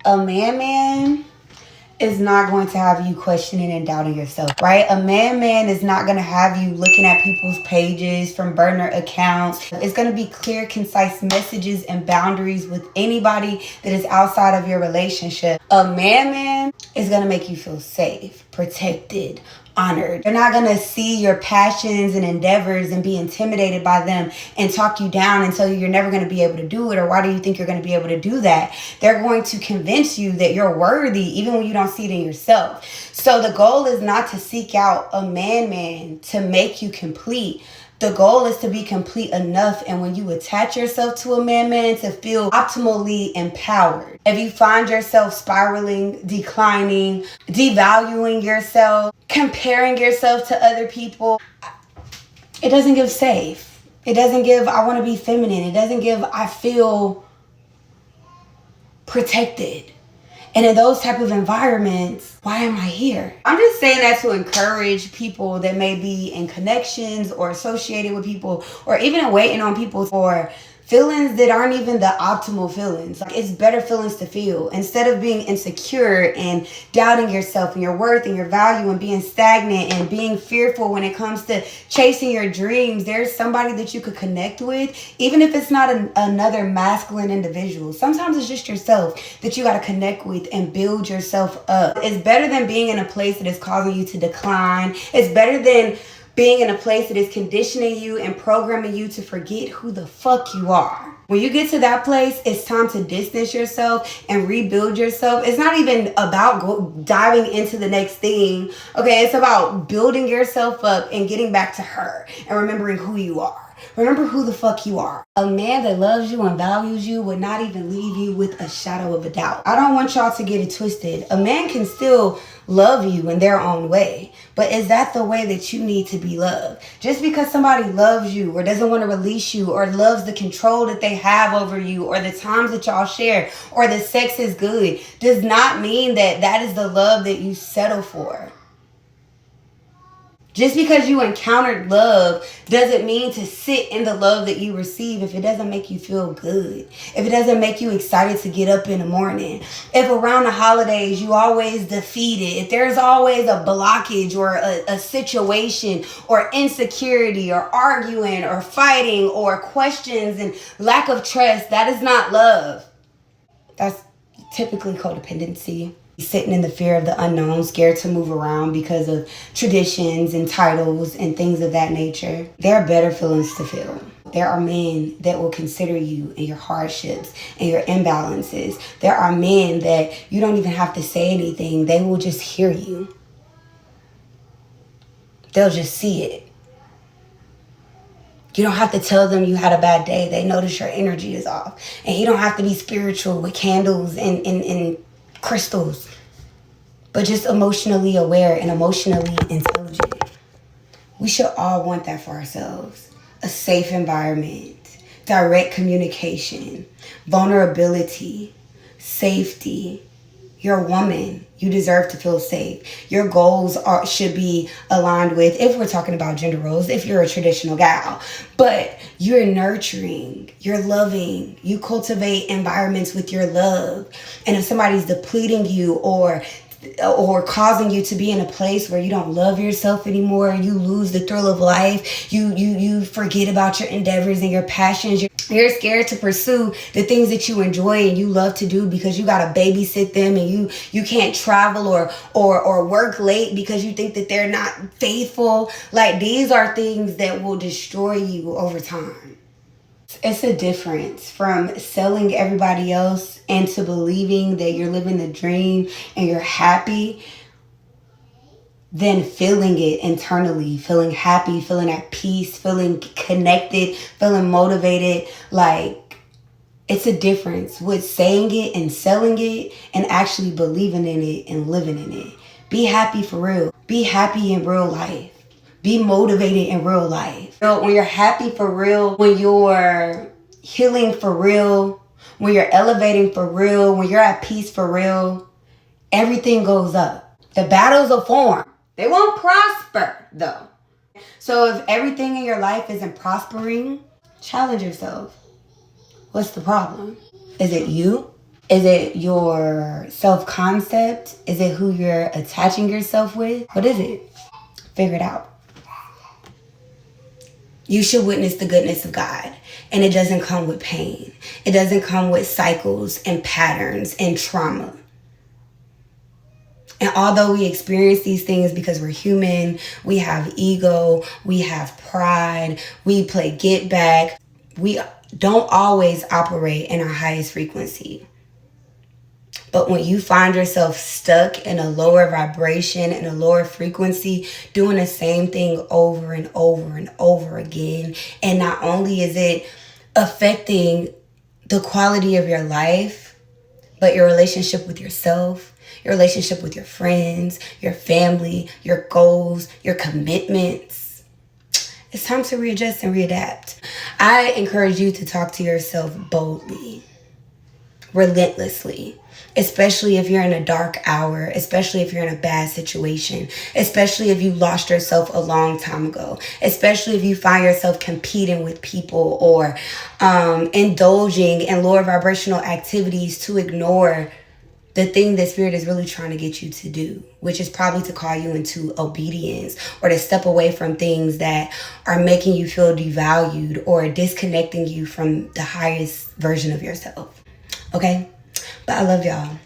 A man is not going to have you questioning and doubting yourself, right? A man is not going to have you looking at people's pages from burner accounts. It's going to be clear, concise messages and boundaries with anybody that is outside of your relationship. A man is going to make you feel safe, protected, honored. They're not going to see your passions and endeavors and be intimidated by them and talk you down and tell you you're never going to be able to do it, or why do you think you're going to be able to do that? They're going to convince you that you're worthy even when you don't see it in yourself. So the goal is not to seek out a man to make you complete. The goal is to be complete enough, and when you attach yourself to a man, to feel optimally empowered. If you find yourself spiraling, declining, devaluing yourself, comparing yourself to other people, it doesn't give safe. It doesn't give I want to be feminine. It doesn't give I feel protected. And in those type of environments, why am I here? I'm just saying that to encourage people that may be in connections or associated with people, or even waiting on people for feelings that aren't even the optimal feelings. Like, it's better feelings to feel. Instead of being insecure and doubting yourself and your worth and your value and being stagnant and being fearful when it comes to chasing your dreams, there's somebody that you could connect with, even if it's not another masculine individual. Sometimes it's just yourself that you got to connect with and build yourself up. It's better than being in a place that is causing you to decline. It's better than being in a place that is conditioning you and programming you to forget who the fuck you are. When you get to that place, it's time to distance yourself and rebuild yourself. It's not even about diving into the next thing. Okay, it's about building yourself up and getting back to her and remembering who you are. Remember who the fuck you are. A man that loves you and values you would not even leave you with a shadow of a doubt. I don't want y'all to get it twisted. A man can still love you in their own way. But is that the way that you need to be loved? Just because somebody loves you or doesn't want to release you or loves the control that they have over you or the times that y'all share or the sex is good does not mean that that is the love that you settle for. Just because you encountered love doesn't mean to sit in the love that you receive if it doesn't make you feel good. If it doesn't make you excited to get up in the morning. If around the holidays you always defeated. If there's always a blockage or a situation or insecurity or arguing or fighting or questions and lack of trust, that is not love. That's typically codependency. Sitting in the fear of the unknown, scared to move around because of traditions and titles and things of that nature. There are better feelings to feel. There are men that will consider you and your hardships and your imbalances. There are men that you don't even have to say anything. They will just hear you. They'll just see it. You don't have to tell them you had a bad day. They notice your energy is off. And you don't have to be spiritual with candles and crystals, but just emotionally aware and emotionally intelligent. We should all want that for ourselves. A safe environment, direct communication, vulnerability, safety. You're a woman. You deserve to feel safe. Your goals should be aligned with, if we're talking about gender roles, if you're a traditional gal. But you're nurturing, you're loving, you cultivate environments with your love. And if somebody's depleting you or causing you to be in a place where you don't love yourself anymore, you lose the thrill of life, you forget about your endeavors and your passions, you're scared to pursue the things that you enjoy and you love to do because you gotta babysit them, and you can't travel or work late because you think that they're not faithful. Like, these are things that will destroy you over time. It's a difference from selling everybody else into believing that you're living the dream and you're happy than feeling it internally, feeling happy, feeling at peace, feeling connected, feeling motivated. Like, it's a difference with saying it and selling it and actually believing in it and living in it. Be happy for real. Be happy in real life. Be motivated in real life. When you're happy for real, when you're healing for real, when you're elevating for real, when you're at peace for real, everything goes up. The battles will form. They won't prosper, though. So if everything in your life isn't prospering, challenge yourself. What's the problem? Is it you? Is it your self-concept? Is it who you're attaching yourself with? What is it? Figure it out. You should witness the goodness of God. And it doesn't come with pain. It doesn't come with cycles and patterns and trauma. And although we experience these things because we're human, we have ego, we have pride, we play get back, we don't always operate in our highest frequency. But when you find yourself stuck in a lower vibration and a lower frequency, doing the same thing over and over and over again, and not only is it affecting the quality of your life, but your relationship with yourself, your relationship with your friends, your family, your goals, your commitments, it's time to readjust and readapt. I encourage you to talk to yourself boldly, relentlessly. Especially if you're in a dark hour, especially if you're in a bad situation, especially if you lost yourself a long time ago, especially if you find yourself competing with people or indulging in lower vibrational activities to ignore the thing that Spirit is really trying to get you to do, which is probably to call you into obedience or to step away from things that are making you feel devalued or disconnecting you from the highest version of yourself. Okay? But I love y'all.